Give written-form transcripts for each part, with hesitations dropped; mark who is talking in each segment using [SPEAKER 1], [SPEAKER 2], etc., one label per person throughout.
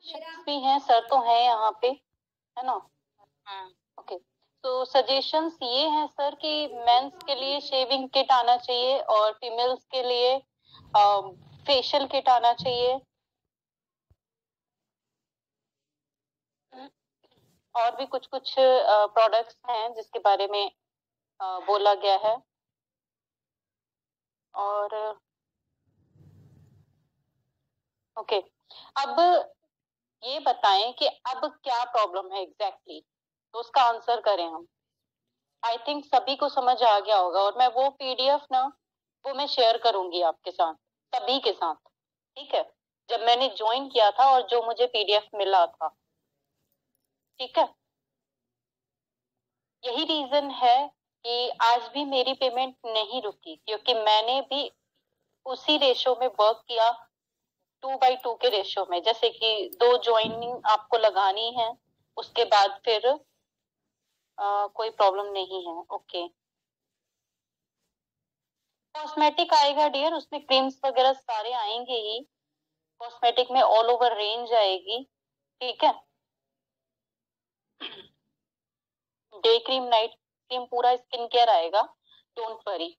[SPEAKER 1] भी हैं, सर तो हैं यहाँ पे, है ना?
[SPEAKER 2] हाँ
[SPEAKER 1] ओके, तो सजेशंस ये हैं सर कि मेंस के लिए शेविंग किट आना चाहिए और फीमेल्स के लिए फेशियल किट आना चाहिए। और भी कुछ कुछ प्रोडक्ट्स हैं जिसके बारे में बोला गया है। और ओके, अब ये बताएं कि अब क्या प्रॉब्लम है एग्जैक्टली, तो उसका आंसर करें हम। आई थिंक सभी को समझ आ गया होगा, और मैं वो पीडीएफ ना वो मैं शेयर करूंगी आपके साथ, सभी के साथ, ठीक है? जब मैंने ज्वाइन किया था और जो मुझे पीडीएफ मिला था, ठीक है? यही रीजन है कि आज भी मेरी पेमेंट नहीं रुकी, क्योंकि मैंने भी उसी रेशो में वर्क किया, 2/2 के रेशो में। जैसे कि 2 ज्वाइनिंग आपको लगानी है, उसके बाद फिर कोई प्रॉब्लम नहीं है। ओके, कॉस्मेटिक आएगा डियर, उसमें क्रीम्स वगैरह सारे आएंगे ही। कॉस्मेटिक में ऑल ओवर रेंज आएगी, ठीक है? डे क्रीम, नाइट क्रीम, पूरा स्किन केयर आएगा, डोंट वरी।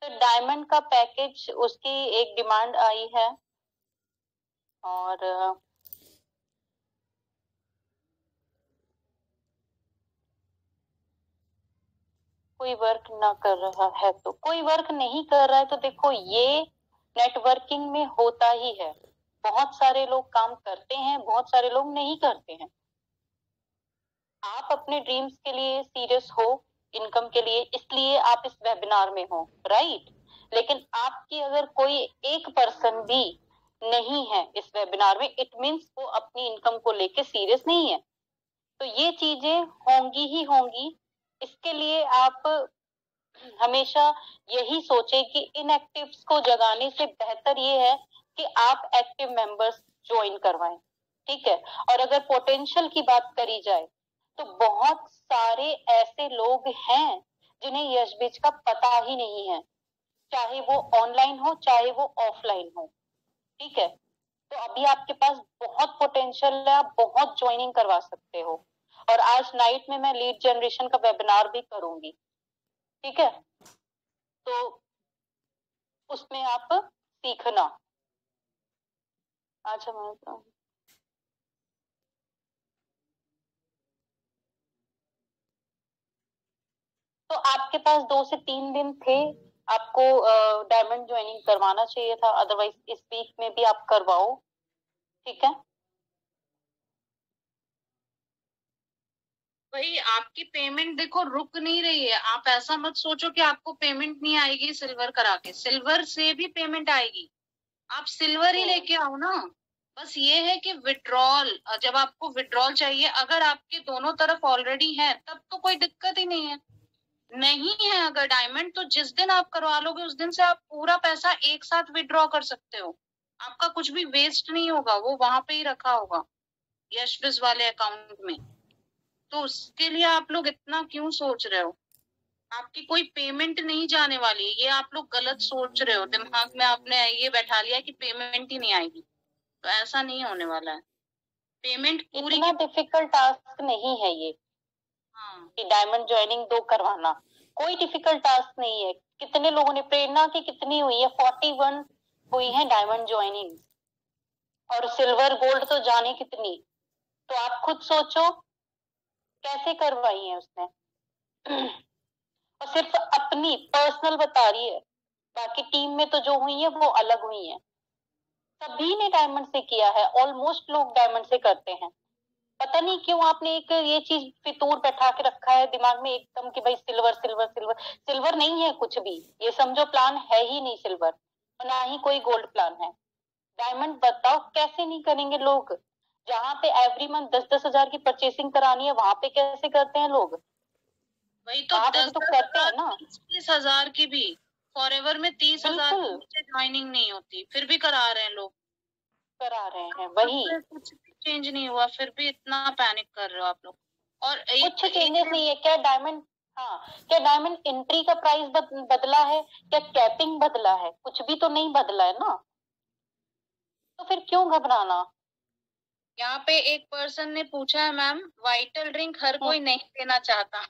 [SPEAKER 1] तो डायमंड का पैकेज, उसकी एक डिमांड आई है, और कोई वर्क ना कर रहा है तो कोई वर्क नहीं कर रहा है, तो देखो ये नेटवर्किंग में होता ही है। बहुत सारे लोग काम करते हैं, बहुत सारे लोग नहीं करते हैं। आप अपने ड्रीम्स के लिए सीरियस हो, इनकम के लिए, इसलिए आप इस वेबिनार में हो, राइट? लेकिन आपकी अगर कोई एक पर्सन भी नहीं है इस वेबिनार में, इट मीन्स वो अपनी इनकम को लेके सीरियस नहीं है। तो ये चीजें होंगी ही होंगी। इसके लिए आप हमेशा यही सोचे कि इनएक्टिव्स को जगाने से बेहतर ये है कि आप एक्टिव मेंबर्स ज्वाइन करवाएं, ठीक है? और अगर पोटेंशियल की बात करी जाए तो बहुत सारे ऐसे लोग हैं जिन्हें यश बीज का पता ही नहीं है, चाहे वो ऑनलाइन हो चाहे वो ऑफलाइन हो, ठीक है? तो अभी आपके पास बहुत पोटेंशियल है, आप बहुत ज्वाइनिंग करवा सकते हो। और आज नाइट में मैं लीड जनरेशन का वेबिनार भी करूंगी, ठीक है? तो उसमें आप सीखना। अच्छा, मैं तो आपके पास 2 से 3 दिन थे, आपको डायमंड ज्वाइनिंग करवाना चाहिए था, अदरवाइज इस वीक में भी आप करवाओ, ठीक है?
[SPEAKER 2] भाई, आपकी पेमेंट देखो रुक नहीं रही है। आप ऐसा मत सोचो कि आपको पेमेंट नहीं आएगी सिल्वर करा के, सिल्वर से भी पेमेंट आएगी। आप सिल्वर ही लेके आओ ना। बस ये है कि विड्रॉल, जब आपको विड्रॉल चाहिए, अगर आपके दोनों तरफ ऑलरेडी है तब तो कोई दिक्कत ही नहीं है। नहीं है अगर डायमंड, तो जिस दिन आप करवा लोगे उस दिन से आप पूरा पैसा एक साथ विड्रॉ कर सकते हो। आपका कुछ भी वेस्ट नहीं होगा, वो वहां पे ही रखा होगा यशविज वाले अकाउंट में। तो उसके लिए आप लोग इतना क्यों सोच रहे हो? आपकी कोई पेमेंट नहीं जाने वाली है, ये आप लोग गलत सोच रहे हो। दिमाग में आपने ये बैठा लिया कि पेमेंट ही नहीं आएगी, तो ऐसा नहीं होने वाला है। पेमेंट पूरी
[SPEAKER 1] इतना डिफिकल्ट टास्क नहीं है ये।
[SPEAKER 2] हाँ,
[SPEAKER 1] कि डायमंड ज्वाइनिंग 2 करवाना कोई डिफिकल्ट टास्क नहीं है। कितने लोगों ने, प्रेरणा की कितनी हुई है? 41 हुई है डायमंड ज्वाइनिंग, और सिल्वर गोल्ड तो जाने कितनी। तो आप खुद सोचो कैसे करवाई है उसने। और सिर्फ अपनी पर्सनल बता रही है, बाकी टीम में तो जो हुई है वो अलग हुई है। सभी ने डायमंड से किया है, ऑलमोस्ट लोग डायमंड से करते हैं। पता नहीं क्यों आपने एक ये चीज फितूर बैठा के रखा है दिमाग में एकदम कि भाई सिल्वर सिल्वर सिल्वर। सिल्वर नहीं है कुछ भी, ये समझो प्लान है ही नहीं सिल्वर, और ना ही कोई गोल्ड प्लान है। डायमंड बताओ कैसे नहीं करेंगे लोग? जहाँ पे एवरी मंथ 10-10 हजार की परचेसिंग करानी है, वहां पे कैसे करते हैं लोग?
[SPEAKER 2] वही तो। 10
[SPEAKER 1] तो करते हैं ना।
[SPEAKER 2] 30 हजार की भी फॉरएवर में 30,000 की नीचे ज्वाइनिंग नहीं होती, फिर भी करा रहे हैं लोग।
[SPEAKER 1] करा रहे हैं वही।
[SPEAKER 2] कुछ भी चेंज नहीं हुआ, फिर भी इतना पैनिक कर रहे हो आप लोग। और
[SPEAKER 1] कुछ चेंजेस नहीं है क्या? डायमंड हाँ, क्या डायमंड एंट्री का प्राइस बदला है, क्या कैपिंग बदला है? कुछ भी तो नहीं बदला है ना, तो फिर क्यों घबराना?
[SPEAKER 2] यहाँ पे एक पर्सन ने पूछा है मैम, वाइटल ड्रिंक हर कोई नहीं लेना चाहता।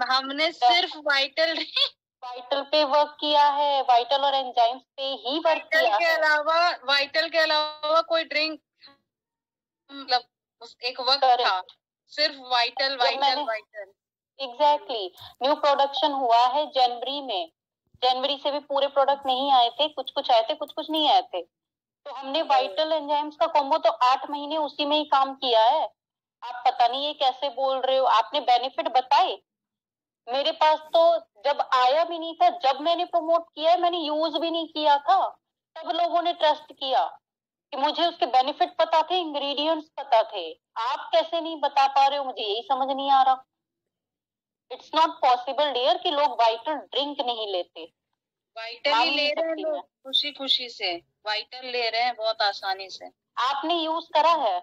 [SPEAKER 2] हमने सिर्फ वाइटल ड्रिंक,
[SPEAKER 1] वाइटल पे वर्क किया है, वाइटल और एंजाइम्स पे ही वर्क किया है।
[SPEAKER 2] वाइटल के अलावा कोई ड्रिंक, मतलब एक वक्त था सिर्फ vital vital vital.
[SPEAKER 1] Exactly, new production हुआ है जनवरी में, जनवरी से भी पूरे प्रोडक्ट नहीं आए थे, कुछ कुछ आए थे, कुछ कुछ नहीं आए थे। तो हमने वाइटल एंजाइम्स का कॉम्बो तो 8 महीने उसी में ही काम किया है। आप पता नहीं ये कैसे बोल रहे हो, आपने बेनिफिट बताए, मेरे पास तो जब आया भी नहीं था, जब मैंने प्रमोट किया है मैंने यूज भी नहीं किया था, तब लोगों ने ट्रस्ट किया कि मुझे उसके बेनिफिट पता थे, इंग्रेडिएंट्स पता थे। आप कैसे नहीं बता पा रहे हो, मुझे यही समझ नहीं आ रहा। इट्स नॉट पॉसिबल डियर कि लोग वाइटल ड्रिंक नहीं लेते।
[SPEAKER 2] वाइटल ही ले रहे हैं लोग, खुशी खुशी से वाइटल ले रहे हैं बहुत आसानी से। आपने
[SPEAKER 1] यूज करा है?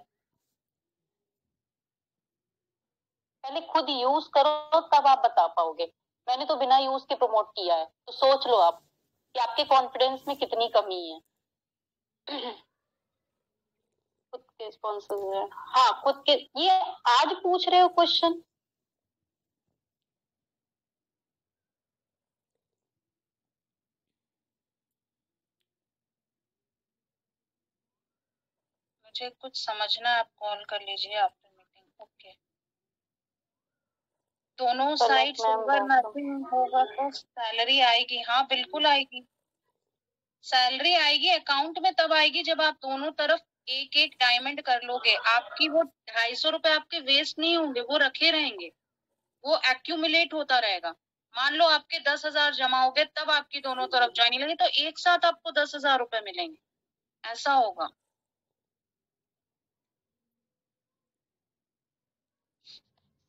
[SPEAKER 1] पहले खुद यूज करो तब आप बता पाओगे। मैंने तो बिना यूज के प्रमोट किया है, तो सोच लो आप कि आपके कॉन्फिडेंस में कितनी कमी है। खुद के स्पॉन्सर है, हाँ खुद के। ये आज पूछ रहे हो क्वेश्चन?
[SPEAKER 2] मुझे कुछ समझना है, आप कॉल कर लीजिए आफ्टर मीटिंग। ओके, दोनों साइड सिल्वर नथिंग होगा तो सैलरी आएगी? हाँ बिल्कुल आएगी, सैलरी आएगी अकाउंट में तब आएगी जब आप दोनों तरफ एक एक डायमंड कर लोगे। आपकी वो 250 रुपए आपके वेस्ट नहीं होंगे, वो रखे रहेंगे, वो एक्यूमुलेट होता रहेगा। मान लो आपके 10,000 जमा हो गए, तब आपकी दोनों तरफ ज्वाइनिंग लगी तो एक साथ आपको 10,000 रुपए मिलेंगे, ऐसा होगा।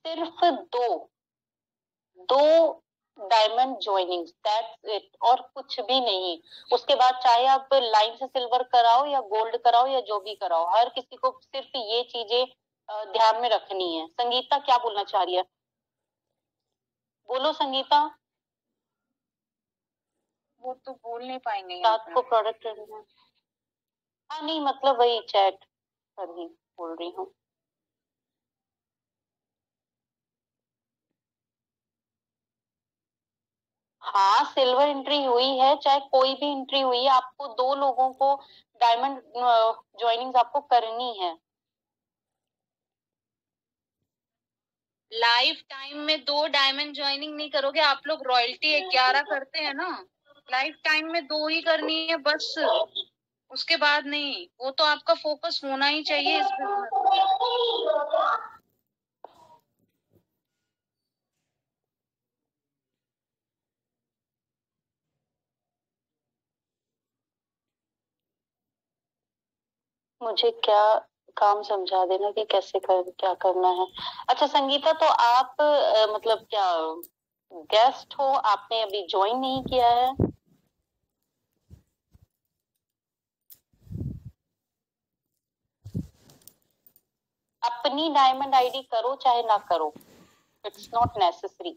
[SPEAKER 1] सिर्फ दो डायमंड ज्वाइनिंग, दैट्स इट, और कुछ भी नहीं। उसके बाद चाहे आप लाइन से सिल्वर कराओ या गोल्ड कराओ या जो भी कराओ, हर किसी को सिर्फ ये चीजें ध्यान में रखनी है। संगीता क्या बोलना चाह रही है? बोलो संगीता।
[SPEAKER 2] वो तो बोल नहीं पाएंगे
[SPEAKER 1] रात को प्रोडक्ट, हाँ नहीं मतलब वही चैट पर ही बोल रही हूँ। हाँ सिल्वर एंट्री हुई है, चाहे कोई भी एंट्री हुई है, आपको 2 लोगों को डायमंड ज्वाइनिंग आपको करनी है।
[SPEAKER 2] लाइफ टाइम में 2 डायमंड ज्वाइनिंग नहीं करोगे आप लोग, रॉयल्टी 11 करते हैं ना, लाइफ टाइम में 2 ही करनी है बस, उसके बाद नहीं। वो तो आपका फोकस होना ही चाहिए इस बिजनेस में।
[SPEAKER 1] मुझे क्या काम समझा देना कि कैसे क्या करना है। अच्छा संगीता, तो आप मतलब क्या गेस्ट हो, आपने अभी ज्वाइन नहीं किया है? अपनी डायमंड आईडी करो चाहे ना करो, इट्स नॉट नेसेसरी,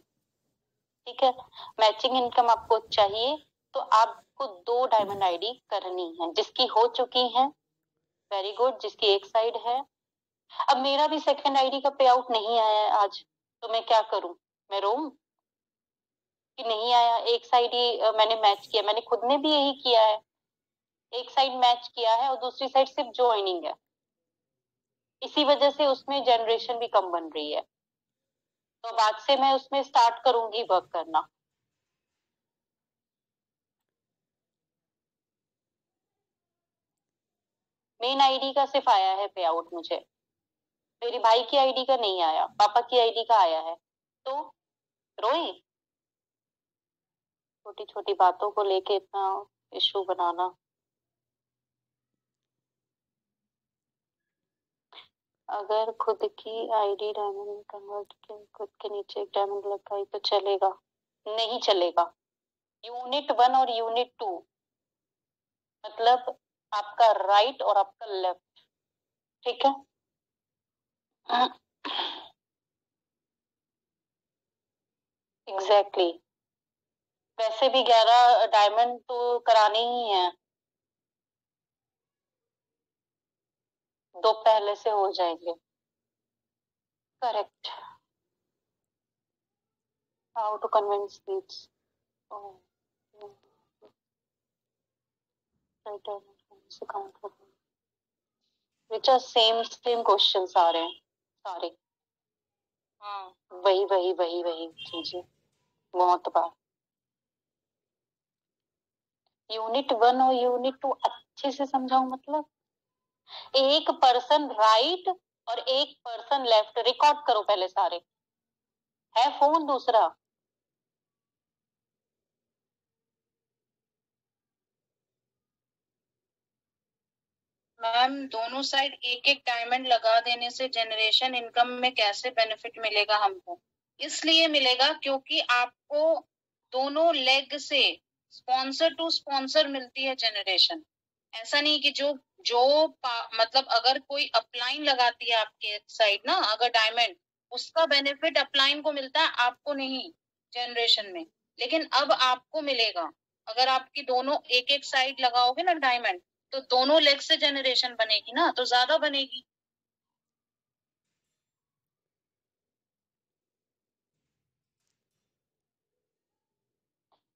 [SPEAKER 1] ठीक है। मैचिंग इनकम आपको चाहिए तो आपको 2 डायमंड आईडी करनी है। जिसकी हो चुकी है वेरी गुड, जिसकी एक साइड है। अब मेरा भी सेकंड आईडी का पे आउट नहीं आया है आज, तो मैं क्या करूं? मैं रोऊं कि नहीं आया? एक साइड ही मैंने मैच किया, मैंने खुद ने भी यही किया है, एक साइड मैच किया है और दूसरी साइड सिर्फ ज्वाइनिंग है। इसी वजह से उसमें जनरेशन भी कम बन रही है, तो बाद से मैं उसमें स्टार्ट करूंगी वर्क करना। मेन आईडी का सिर्फ आया है पे आउट मुझे, मेरी भाई की आईडी का नहीं आया, पापा की आईडी का आया है। तो रोई, छोटी छोटी बातों को लेके इतना इशू बनाना। अगर खुद की आईडी डायमंड में कन्वर्ट के खुद के नीचे एक डायमंड लगाई तो चलेगा? नहीं चलेगा। यूनिट 1 और यूनिट 2 मतलब आपका राइट और आपका लेफ्ट, ठीक है। एग्जैक्टली वैसे भी 11 डायमंड तो कराने ही हैं, 2 पहले से हो जाएंगे। Correct. How to convince leads, which are same questions आ रहे हैं सारे।
[SPEAKER 2] हाँ
[SPEAKER 1] वही वही वही वही चीजें बहुत बार। यूनिट 1 और यूनिट 2 अच्छे से समझाऊं, मतलब एक पर्सन राइट और एक पर्सन लेफ्ट, रिकॉर्ड करो पहले सारे। है फोन दूसरा?
[SPEAKER 2] मैम दोनों साइड एक एक डायमंड लगा देने से जनरेशन इनकम में कैसे बेनिफिट मिलेगा हमको? इसलिए मिलेगा क्योंकि आपको दोनों लेग से स्पॉन्सर टू स्पॉन्सर मिलती है जनरेशन। ऐसा नहीं कि जो जो मतलब अगर कोई अपलाइन लगाती है आपके साइड ना, अगर डायमंड, उसका बेनिफिट अपलाइन को मिलता है, आपको नहीं जनरेशन में। लेकिन अब आपको मिलेगा, अगर आपकी दोनों एक एक साइड लगाओगे ना डायमंड, तो दोनों लेग से जनरेशन बनेगी ना, तो ज्यादा बनेगी।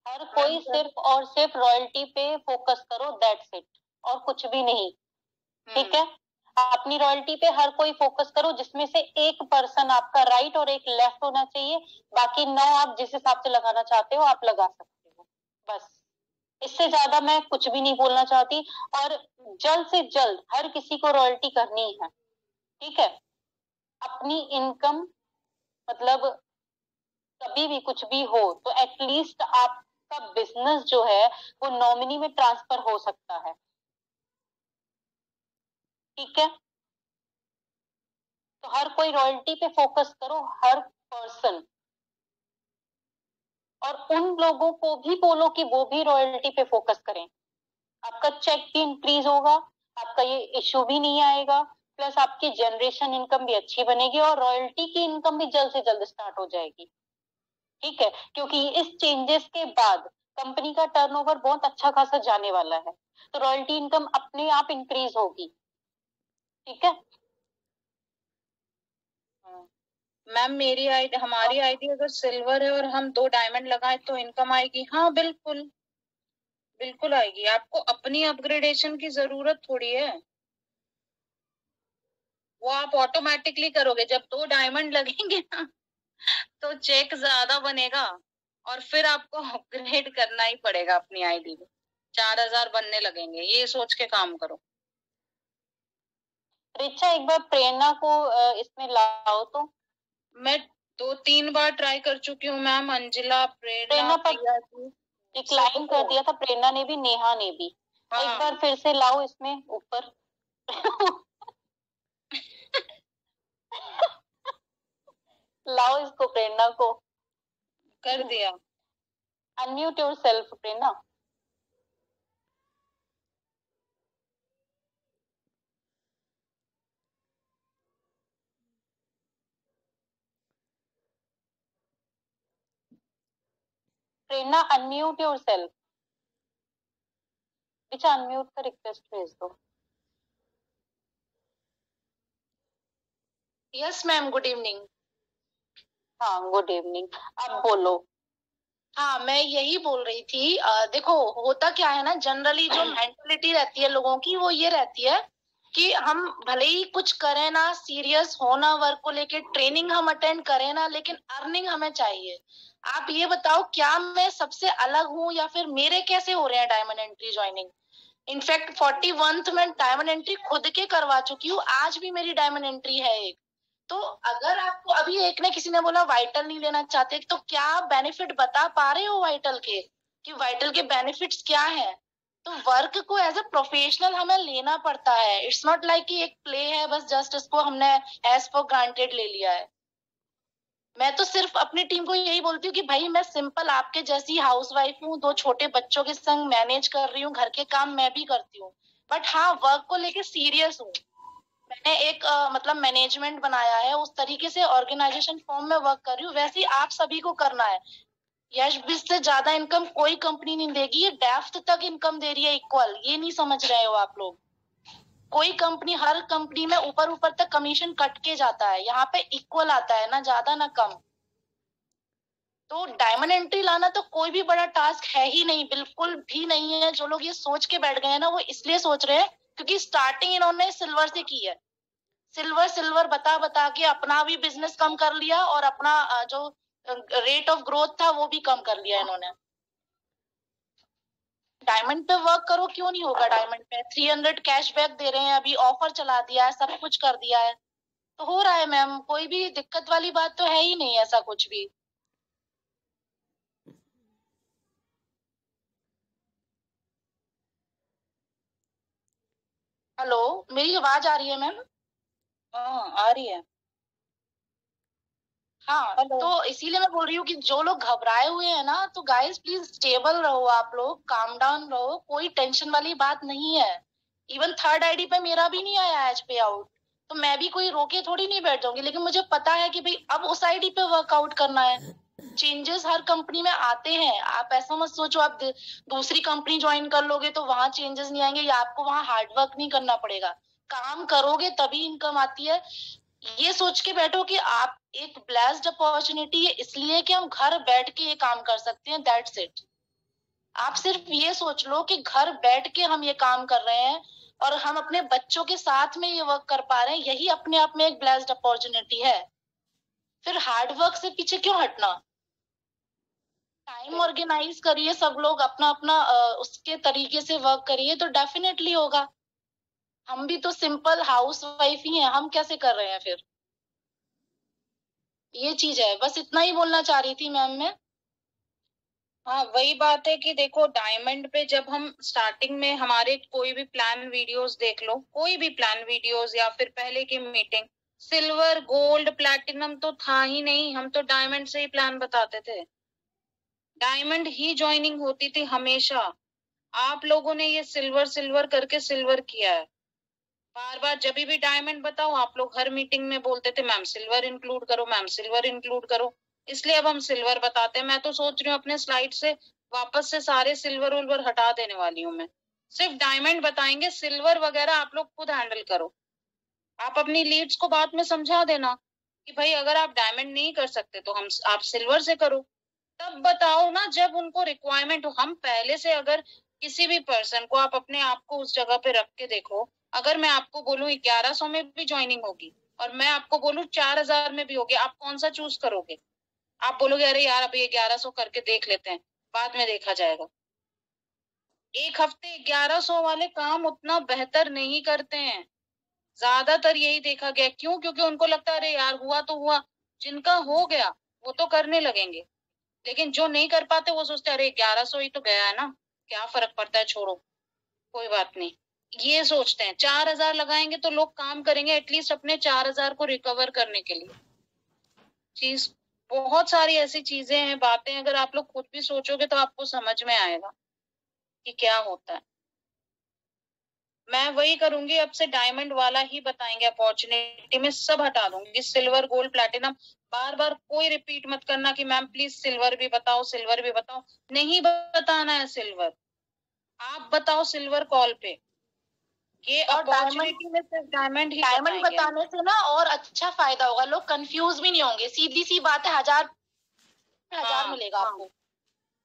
[SPEAKER 1] हर कोई सिर्फ और सिर्फ रॉयल्टी पे फोकस करो, दैट्स इट, और कुछ भी नहीं। ठीक है, अपनी रॉयल्टी पे हर कोई फोकस करो, जिसमें से एक पर्सन आपका राइट और एक लेफ्ट होना चाहिए। बाकी 9 आप जिस हिसाब से लगाना चाहते हो आप लगा सकते हो, बस। इससे ज्यादा मैं कुछ भी नहीं बोलना चाहती। और जल्द से जल्द हर किसी को रॉयल्टी करनी है, ठीक है। अपनी इनकम, मतलब कभी भी कुछ भी हो तो एटलीस्ट आपका बिजनेस जो है वो नॉमिनी में ट्रांसफर हो सकता है, ठीक है। तो हर कोई रॉयल्टी पे फोकस करो, हर पर्सन। और उन लोगों को भी बोलो कि वो भी रॉयल्टी पे फोकस करें। आपका चेक भी इंक्रीज होगा, आपका ये इश्यू भी नहीं आएगा, प्लस आपकी जनरेशन इनकम भी अच्छी बनेगी और रॉयल्टी की इनकम भी जल्द से जल्द स्टार्ट हो जाएगी, ठीक है। क्योंकि इस चेंजेस के बाद कंपनी का टर्नओवर बहुत अच्छा खासा जाने वाला है, तो रॉयल्टी इनकम अपने आप इंक्रीज होगी, ठीक है।
[SPEAKER 2] मैम मेरी आईडी, हमारी आईडी अगर सिल्वर है और हम 2 डायमंड लगाए तो इनकम आएगी? हाँ बिल्कुल बिल्कुल आएगी। आपको अपनी अपग्रेडेशन की जरूरत थोड़ी है, वो आप ऑटोमेटिकली करोगे। जब 2 डायमंड लगेंगे ना तो चेक ज्यादा बनेगा और फिर आपको अपग्रेड करना ही पड़ेगा अपनी आईडी में, 4000 बनने लगेंगे। ये सोच के काम करो।
[SPEAKER 1] रिचा एक बार प्रेरणा को इसमें लाओ तो।
[SPEAKER 2] मैं 2-3 बार ट्राई कर चुकी हूँ मैम, अंजिला, प्रेरणा, प्रिया जी
[SPEAKER 1] डिक्लाइन कर दिया था, प्रेरणा ने भी, नेहा ने भी। हाँ। एक बार फिर से लाओ इसमें ऊपर। लाओ इसको, प्रेरणा को।
[SPEAKER 2] कर दिया।
[SPEAKER 1] अनम्यूट योरसेल्फ प्रेरणा। प्रेरणा अनम्यूट योरसेल्फ। रिचा अनम्यूट का रिक्वेस्ट भेज दो।
[SPEAKER 2] Yes ma'am, good evening.
[SPEAKER 1] हाँ गुड इवनिंग, अब बोलो।
[SPEAKER 3] हाँ मैं यही बोल रही थी, देखो होता क्या है ना, जनरली जो मेंटेलिटी रहती है लोगों की वो ये रहती है कि हम भले ही कुछ करें ना, सीरियस हो ना वर्क को लेके, ट्रेनिंग हम अटेंड करें ना, लेकिन अर्निंग हमें चाहिए। आप ये बताओ, क्या मैं सबसे अलग हूँ या फिर मेरे कैसे हो रहे हैं diamond entry joining? In fact 41th में डायमंड एंट्री खुद के करवा चुकी हूँ, आज भी मेरी डायमंड एंट्री है एक। तो अगर आपको अभी एक ने किसी ने बोला वाइटल नहीं लेना चाहते, तो क्या आप बेनिफिट बता पा रहे हो वाइटल के, कि वाइटल के बेनिफिट्स क्या है? तो वर्क को एज ए प्रोफेशनल हमें लेना पड़ता है। इट्स नॉट लाइक कि एक प्ले है बस, जस्ट इसको हमने एज फॉर ग्रांटेड ले लिया है। मैं तो सिर्फ अपनी टीम को यही बोलती हूँ कि भाई मैं सिंपल आपके जैसी हाउसवाइफ हूँ, 2 छोटे बच्चों के संग मैनेज कर रही हूँ, घर के काम मैं भी करती हूँ, बट हाँ वर्क को लेके सीरियस हूँ। मैंने एक मतलब मैनेजमेंट बनाया है, उस तरीके से ऑर्गेनाइजेशन फॉर्म में वर्क कर रही हूँ, वैसे ही आप सभी को करना है। यश बीस से ज्यादा इनकम कोई कंपनी नहीं देगी, ये डेप्थ तक इनकम दे रही है इक्वल, ये नहीं समझ रहे हो आप लोग। कोई कंपनी, हर कंपनी में ऊपर ऊपर तक कमीशन कट के जाता है, यहाँ पे इक्वल आता है, ना ज्यादा ना कम। तो डायमंड एंट्री लाना तो कोई भी बड़ा टास्क है ही नहीं, बिल्कुल भी नहीं है। जो लोग ये सोच के बैठ गए हैं ना, वो इसलिए सोच रहे हैं क्योंकि स्टार्टिंग इन्होंने सिल्वर से की है। सिल्वर सिल्वर बता बता के अपना भी बिजनेस कम कर लिया और अपना जो रेट ऑफ ग्रोथ था वो भी कम कर लिया इन्होंने। डायमंड पे वर्क करो, क्यों नहीं होगा। डायमंड पे 300 कैशबैक दे रहे हैं, अभी ऑफर चला दिया है, सब कुछ कर दिया है, तो हो रहा है मैम, कोई भी दिक्कत वाली बात तो है ही नहीं ऐसा कुछ भी। हेलो, मेरी आवाज आ रही है मैम?
[SPEAKER 2] हाँ आ रही है।
[SPEAKER 3] हाँ, तो इसीलिए मैं बोल रही हूँ कि जो लोग घबराए हुए हैं ना, तो गाइस प्लीज स्टेबल रहो, आप लोग काम डाउन रहो, कोई टेंशन वाली बात नहीं है। इवन थर्ड आईडी पे मेरा भी नहीं आया आज पे आउट, तो मैं भी कोई रोके थोड़ी नहीं बैठ जाऊंगी, लेकिन मुझे पता है कि भाई अब उस आईडी पे वर्कआउट करना है। चेंजेस हर कंपनी में आते हैं, आप ऐसा मत सोचो आप दूसरी कंपनी ज्वाइन कर लोगे तो वहां चेंजेस नहीं आएंगे, या आपको वहां हार्डवर्क नहीं करना पड़ेगा। काम करोगे तभी इनकम आती है। ये सोच के बैठो कि आप एक ब्लेस्ड अपॉर्चुनिटी है इसलिए कि हम घर बैठ के ये काम कर सकते हैं, दैट्स इट। आप सिर्फ ये सोच लो कि घर बैठ के हम ये काम कर रहे हैं और हम अपने बच्चों के साथ में ये वर्क कर पा रहे हैं, यही अपने आप में एक ब्लेस्ड अपॉर्चुनिटी है। फिर हार्ड वर्क से पीछे क्यों हटना। टाइम ऑर्गेनाइज करिए, सब लोग अपना अपना उसके तरीके से वर्क करिए तो डेफिनेटली होगा। हम भी तो सिंपल हाउस वाइफ ही हैं, हम कैसे कर रहे हैं फिर। ये चीज है, बस इतना ही बोलना चाह रही थी मैम मैं।
[SPEAKER 2] हाँ वही बात है कि देखो डायमंड पे जब हम स्टार्टिंग में हमारे कोई भी प्लान वीडियोस देख लो, कोई भी प्लान वीडियोस या फिर पहले की मीटिंग, सिल्वर गोल्ड प्लैटिनम तो था ही नहीं, हम तो डायमंड से ही प्लान बताते थे, डायमंड ही ज्वाइनिंग होती थी हमेशा। आप लोगों ने ये सिल्वर सिल्वर करके सिल्वर किया है। बार बार जब भी डायमंड बताओ आप लोग हर मीटिंग में बोलते थे मैम सिल्वर इंक्लूड करो, मैम सिल्वर इंक्लूड करो, इसलिए अब हम सिल्वर बताते हैं। मैं तो सोच रही हूँ अपने स्लाइड से वापस से सारे सिल्वर उल्वर हटा देने वाली हूँ मैं, सिर्फ डायमंड बताएंगे, सिल्वर वगैरह आप लोग खुद हैंडल करो। आप अपनी लीड्स को बाद में समझा देना कि भाई अगर आप डायमंड नहीं कर सकते तो आप सिल्वर से करो, तब बताओ ना जब उनको रिक्वायरमेंट हो। हम पहले से अगर किसी भी पर्सन को आप अपने आप को उस जगह पे रख के देखो, अगर मैं आपको बोलूं 1100 में भी ज्वाइनिंग होगी और मैं आपको बोलूं 4000 में भी होगी, आप कौन सा चूज करोगे। आप बोलोगे अरे यार अभी 1100 करके देख लेते हैं, बाद में देखा जाएगा। एक हफ्ते 1100 वाले काम उतना बेहतर नहीं करते हैं, ज्यादातर यही देखा गया। क्यों? क्योंकि उनको लगता है अरे यार हुआ तो हुआ, जिनका हो गया वो तो करने लगेंगे, लेकिन जो नहीं कर पाते वो सोचते अरे 1100 ही तो गया है ना, क्या फर्क पड़ता है, छोड़ो कोई बात नहीं, ये सोचते हैं। 4000 लगाएंगे तो लोग काम करेंगे एटलीस्ट अपने 4000 को रिकवर करने के लिए। चीज बहुत सारी ऐसी चीजें हैं, बातें अगर आप लोग खुद भी सोचोगे तो आपको समझ में आएगा कि क्या होता है। मैं वही करूंगी, अब से डायमंड वाला ही बताएंगे, अपॉर्चुनिटी में सब हटा दूंगी, सिल्वर गोल्ड प्लैटिनम बार बार कोई रिपीट मत करना कि मैम प्लीज सिल्वर भी बताओ, सिल्वर भी बताओ, नहीं बताना है सिल्वर, आप बताओ सिल्वर कॉल पे। ये अपॉर्चुनिटी में सिर्फ डायमंड ही
[SPEAKER 3] डायमंड बताने से ना और अच्छा फायदा होगा, लोग कंफ्यूज भी नहीं होंगे, सीधी सी बात है, हजार मिलेगा आपको,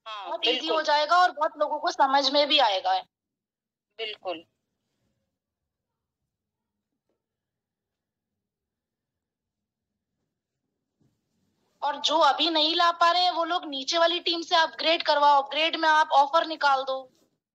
[SPEAKER 3] बहुत इजी हो जाएगा और बहुत लोगों को समझ में भी आएगा।
[SPEAKER 2] बिल्कुल।
[SPEAKER 3] और जो अभी नहीं ला पा रहे हैं वो लोग नीचे वाली टीम से अपग्रेड करवाओ, अपग्रेड में आप ऑफर निकाल दो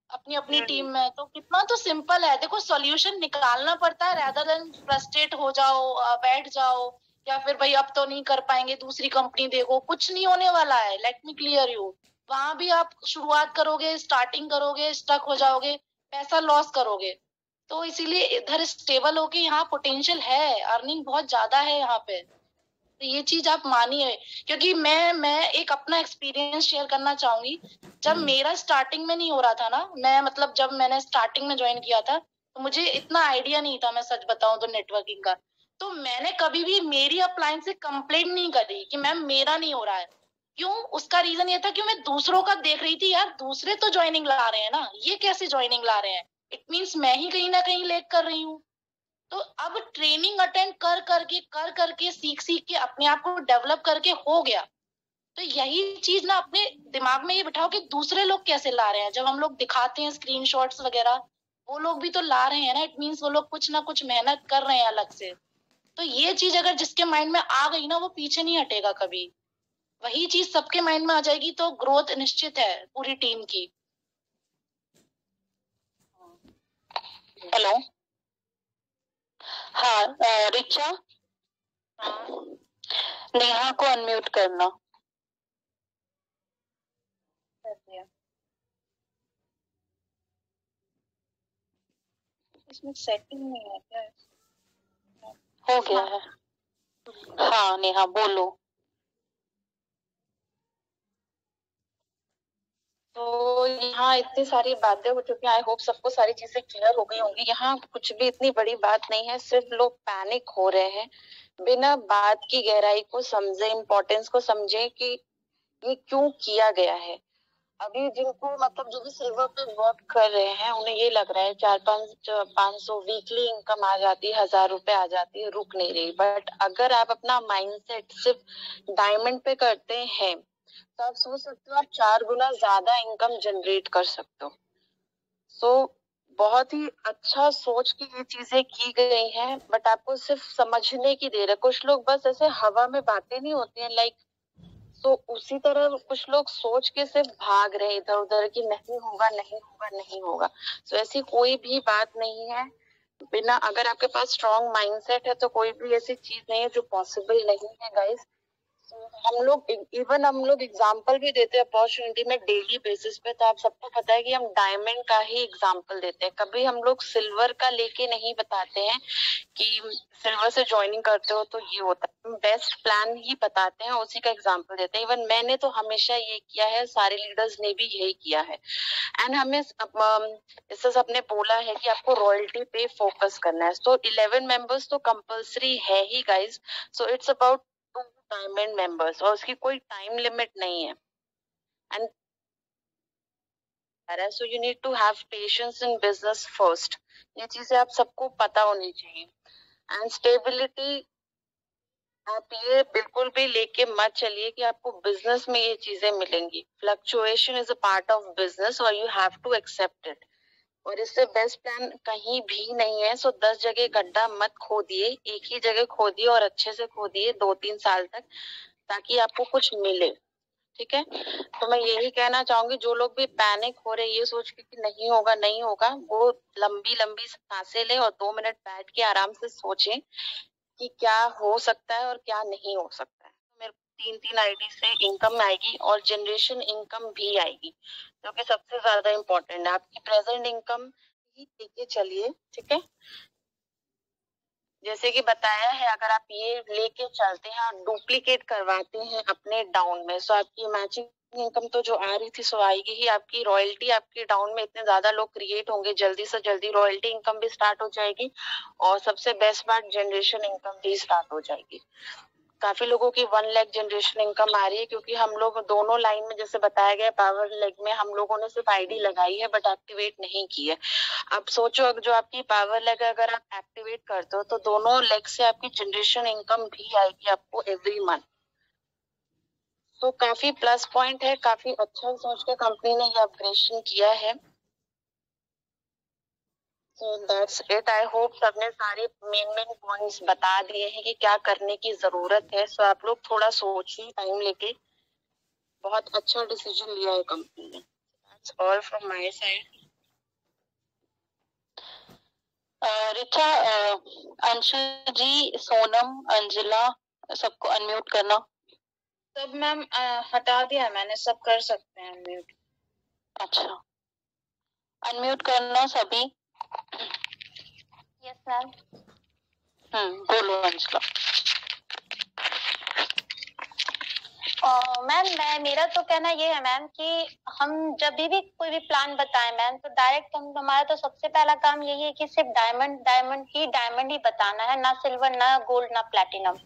[SPEAKER 3] अपनी अपनी टीम में, तो कितना तो सिंपल है। देखो सॉल्यूशन निकालना पड़ता है, रेदर देन फ्रस्ट्रेट हो जाओ, बैठ जाओ, या फिर भाई अब तो नहीं कर पाएंगे दूसरी कंपनी देखो, कुछ नहीं होने वाला है। लेट मी क्लियर यू, वहां भी आप शुरुआत करोगे, स्टार्टिंग करोगे, स्टक हो जाओगे, पैसा लॉस करोगे। तो इसीलिए इधर स्टेबल होके यहाँ पोटेंशियल है, अर्निंग बहुत ज्यादा है यहाँ पे, तो ये चीज आप मानिए। क्योंकि मैं एक अपना एक्सपीरियंस शेयर करना चाहूंगी। जब मेरा स्टार्टिंग में नहीं हो रहा था ना, मैं मतलब जब मैंने स्टार्टिंग में ज्वाइन किया था तो मुझे इतना आइडिया नहीं था, मैं सच बताऊं तो नेटवर्किंग का। तो मैंने कभी भी मेरी अपलाइन से कंप्लेंट नहीं करी कि मैम मेरा नहीं हो रहा है। क्यों? उसका रीजन ये था कि मैं दूसरों का देख रही थी, यार दूसरे तो ज्वाइनिंग ला रहे हैं ना, ये कैसे ज्वाइनिंग ला रहे हैं, इट मीन्स मैं ही कहीं ना कहीं लेट कर रही हूँ। तो अब ट्रेनिंग अटेंड कर करके सीख सीख के अपने आप को डेवलप करके हो गया। तो यही चीज ना अपने दिमाग में ये बिठाओ कि दूसरे लोग कैसे ला रहे हैं। जब हम लोग दिखाते हैं स्क्रीनशॉट्स वगैरह, वो लोग भी तो ला रहे हैं ना, इट मीन्स वो लोग कुछ ना कुछ मेहनत कर रहे हैं अलग से। तो ये चीज अगर जिसके माइंड में आ गई ना, वो पीछे नहीं हटेगा कभी। वही चीज सबके माइंड में आ जाएगी तो ग्रोथ निश्चित है पूरी टीम की।
[SPEAKER 1] हेलो, हाँ रिचा,
[SPEAKER 3] हाँ
[SPEAKER 1] नेहा को अनम्यूट करना।
[SPEAKER 3] इसमें सेटिंग नहीं है क्या?
[SPEAKER 1] हो गया है। हाँ नेहा बोलो।
[SPEAKER 4] तो यहाँ इतनी सारी बातें हो चुकी हैं, आई होप सबको सारी चीजें क्लियर हो गई होंगी। यहाँ कुछ भी इतनी बड़ी बात नहीं है, सिर्फ लोग पैनिक हो रहे हैं, बिना बात की गहराई को समझे, इम्पोर्टेंस को समझे कि ये क्यों किया गया है। अभी जिनको मतलब जो भी सिल्वर पे वर्क कर रहे हैं, उन्हें ये लग रहा है 400-500 वीकली इनकम आ जाती है, 1000 रुपए आ जाती है, रुक नहीं रही। बट अगर आप अपना माइंडसेट सिर्फ डायमंड पे करते हैं तो आप सोच सकते हो आप 4 गुना ज्यादा इनकम जनरेट कर सकते हो। सो बहुत ही अच्छा सोच के ये चीजें की गई हैं, बट आपको सिर्फ समझने की देर है। कुछ लोग बस ऐसे हवा में बातें नहीं होती हैं लाइक, तो उसी तरह कुछ लोग सोच के सिर्फ भाग रहे इधर उधर कि नहीं होगा नहीं होगा नहीं होगा। तो ऐसी कोई भी बात नहीं है। बिना, अगर आपके पास स्ट्रॉन्ग माइंडसेट है तो कोई भी ऐसी चीज नहीं है जो पॉसिबल नहीं है गाइस। हम लोग इवन हम लोग एग्जाम्पल भी देते हैं अपॉर्चुनिटी में डेली बेसिस पे। तो आप सबको पता है कि हम डायमंड का ही एग्जाम्पल देते हैं, कभी हम लोग सिल्वर का लेके नहीं बताते हैं कि सिल्वर से ज्वाइनिंग करते हो तो ये होता है। बेस्ट प्लान ही बताते हैं, उसी का एग्जाम्पल देते हैं। इवन मैंने तो हमेशा ये किया है, सारे लीडर्स ने भी यही किया है। एंड हमें इससे सबने बोला है कि आपको रॉयल्टी पे फोकस करना है। तो 11 मेंबर्स तो कंपलसरी है ही guys. So it's about 2 diamond members, और उसकी कोई टाइम लिमिट नहीं है। And so you need to have patience in business first. ये चीजें आप सबको पता होनी चाहिए। एंड स्टेबिलिटी आप ये बिल्कुल भी लेके मत चलिए कि आपको बिजनेस में ये चीजें मिलेंगी। Fluctuation is a part of business और you have to accept it. और इससे बेस्ट प्लान कहीं भी नहीं है। सो 10 जगह गड्ढा मत खोदिए, एक ही जगह खोदिए और अच्छे से खोदिए 2-3 साल तक, ताकि आपको कुछ मिले। ठीक है, तो मैं यही कहना चाहूंगी, जो लोग भी पैनिक हो रहे ये सोच के कि नहीं होगा नहीं होगा, वो लंबी लंबी सांसें ले और 2 मिनट बैठ के आराम से सोचें कि क्या हो सकता है और क्या नहीं हो सकता है। तो मेरे को 3-3 आईडी से इनकम आएगी और जनरेशन इनकम भी आएगी, जो कि सबसे ज्यादा इम्पोर्टेंट है। आपकी प्रेजेंट इनकम ही लेके चलिए। ठीक है, जैसे कि बताया है, अगर आप ये लेके चलते हैं और डुप्लीकेट करवाते हैं अपने डाउन में, सो आपकी मैचिंग इनकम तो जो आ रही थी सो आएगी ही। आपकी रॉयल्टी, आपके डाउन में इतने ज्यादा लोग क्रिएट होंगे, जल्दी से जल्दी रॉयल्टी इनकम भी स्टार्ट हो जाएगी। और सबसे बेस्ट बात, जनरेशन इनकम भी स्टार्ट हो जाएगी। काफी लोगों की 1 लाख जनरेशन इनकम आ रही है, क्योंकि हम लोग दोनों लाइन में, जैसे बताया गया, पावर लेग में हम लोगों ने सिर्फ आईडी लगाई है बट एक्टिवेट नहीं की है। अब सोचो, अब जो आपकी पावर लेग अगर आप एक्टिवेट करते हो तो दोनों लेग से आपकी जनरेशन इनकम भी आएगी आपको एवरी मंथ। तो काफी प्लस पॉइंट है, काफी अच्छा सोच के कंपनी ने ये अपग्रेडेशन किया है। So that's it. I hope सबने सारे मेन पॉइंट्स बता दिए हैं कि क्या करने की जरूरत है। सो आप लोग थोड़ा सोचिए टाइम लेके, बहुत अच्छा डिसीजन लिया है कंपनी ने। That's all from my side.
[SPEAKER 1] Richa, Anshu ji, Sonam, Anjila, सबको अनम्यूट करना।
[SPEAKER 2] सब मैम हटा दिया मैंने, सब कर सकते हैं म्यूट।
[SPEAKER 1] अच्छा, अनम्यूट करना सभी।
[SPEAKER 3] Yes ma'am.
[SPEAKER 1] बोलो अंजिला। मैम मेरा तो कहना ये है मैम कि हम जब भी कोई भी प्लान बताएं मैम, तो डायरेक्ट हमारा तो सबसे पहला काम यही है कि सिर्फ डायमंड ही बताना है, ना सिल्वर, ना गोल्ड, ना प्लैटिनम।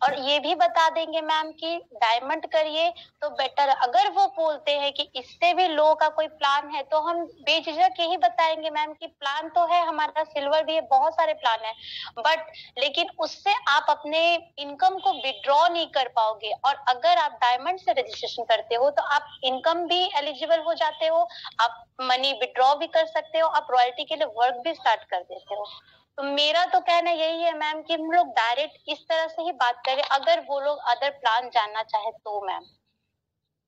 [SPEAKER 1] और ये भी बता देंगे मैम कि डायमंड करिए तो बेटर। अगर वो बोलते हैं कि इससे भी लो का कोई प्लान है तो हम बेझिझक यही बताएंगे मैम कि प्लान तो है हमारा, सिल्वर भी है, बहुत सारे प्लान है, बट लेकिन उससे आप अपने इनकम को विड्रॉ नहीं कर पाओगे। और अगर आप डायमंड से रजिस्ट्रेशन करते हो तो आप इनकम भी एलिजिबल हो जाते हो, आप मनी विड्रॉ भी कर सकते हो, आप रॉयल्टी के लिए वर्क भी स्टार्ट कर देते हो। तो मेरा तो कहना यही है मैम कि हम लोग डायरेक्ट इस तरह से ही बात करें, अगर वो लोग अदर प्लान जानना चाहे तो मैम।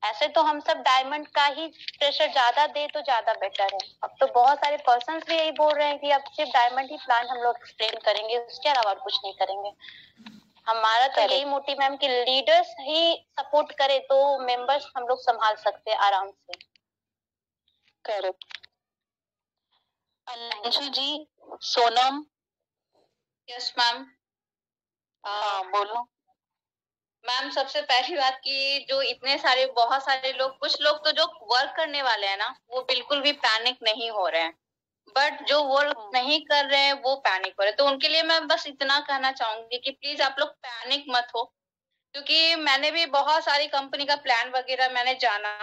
[SPEAKER 1] ऐसे तो हम सब डायमंड का ही प्रेशर ज्यादा दे तो ज्यादा बेटर है। अब तो बहुत सारे पर्सन्स भी यही बोल रहे हैं कि अब सिर्फ डायमंड ही प्लान हम लोग एक्सप्लेन करेंगे, उसके अलावा कुछ नहीं करेंगे। हमारा तो यही मोटिव मैम कि लीडर्स ही सपोर्ट करे तो मेंबर्स हम लोग संभाल सकते हैं आराम से।
[SPEAKER 4] Correct.
[SPEAKER 1] Anshu ji, Sonam.
[SPEAKER 2] Yes ma'am.
[SPEAKER 1] हाँ बोलो
[SPEAKER 2] मैम। सबसे पहली बात कि जो इतने सारे बहुत सारे लोग, कुछ लोग तो जो वर्क करने वाले हैं ना, वो बिल्कुल भी पैनिक नहीं हो रहे हैं, बट जो वर्क नहीं कर रहे हैं वो पैनिक हो रहे हैं। तो उनके लिए मैं बस इतना कहना चाहूंगी कि प्लीज आप लोग पैनिक मत हो, क्योंकि मैंने भी बहुत सारी कंपनी का प्लान वगैरह मैंने जाना,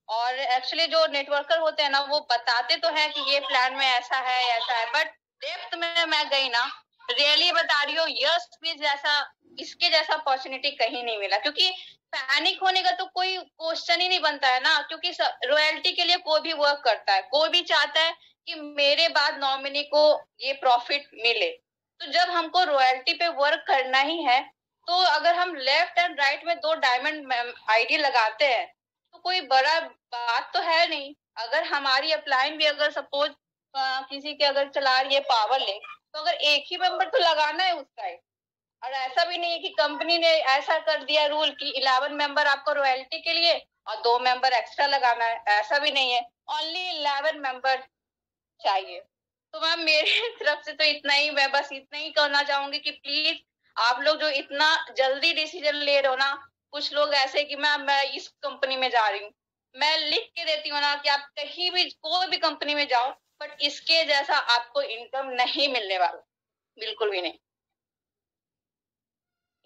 [SPEAKER 2] और एक्चुअली जो नेटवर्कर होते हैं ना वो बताते तो है कि ये प्लान में ऐसा है, बट डेप्थ में मैं गई ना, रियली बता रही हूँ, यस प्लीज जैसा इसके जैसा अपॉर्चुनिटी कहीं नहीं मिला। क्योंकि पैनिक होने का तो कोई क्वेश्चन ही नहीं बनता है ना, क्योंकि रॉयल्टी के लिए कोई भी वर्क करता है, कोई भी चाहता है कि मेरे बाद नॉमिनी को ये प्रॉफिट मिले। तो जब हमको रॉयल्टी पे वर्क करना ही है, तो अगर हम लेफ्ट एंड राइट में 2 डायमंड आईडी लगाते हैं तो कोई बड़ा बात तो है नहीं। अगर हमारी अपलाइन भी अगर सपोज किसी के अगर चला रही है पावर ले, तो अगर एक ही मेंबर तो लगाना है उसका ही। और ऐसा भी नहीं है कि कंपनी ने ऐसा कर दिया रूल कि 11 मेंबर आपको रॉयल्टी के लिए और 2 मेंबर एक्स्ट्रा लगाना है, ऐसा भी नहीं है, ओनली 11 मेंबर चाहिए। तो मैम मेरी तरफ से तो इतना ही, मैं बस इतना ही कहना चाहूंगी कि प्लीज आप लोग जो इतना जल्दी डिसीजन ले रहे हो ना, कुछ लोग ऐसे कि मैं इस कंपनी में जा रही हूँ, मैं लिख के देती हूँ ना कि आप कहीं भी कोई भी कंपनी में जाओ, बट इसके जैसा आपको इनकम नहीं मिलने वाला, बिल्कुल भी नहीं।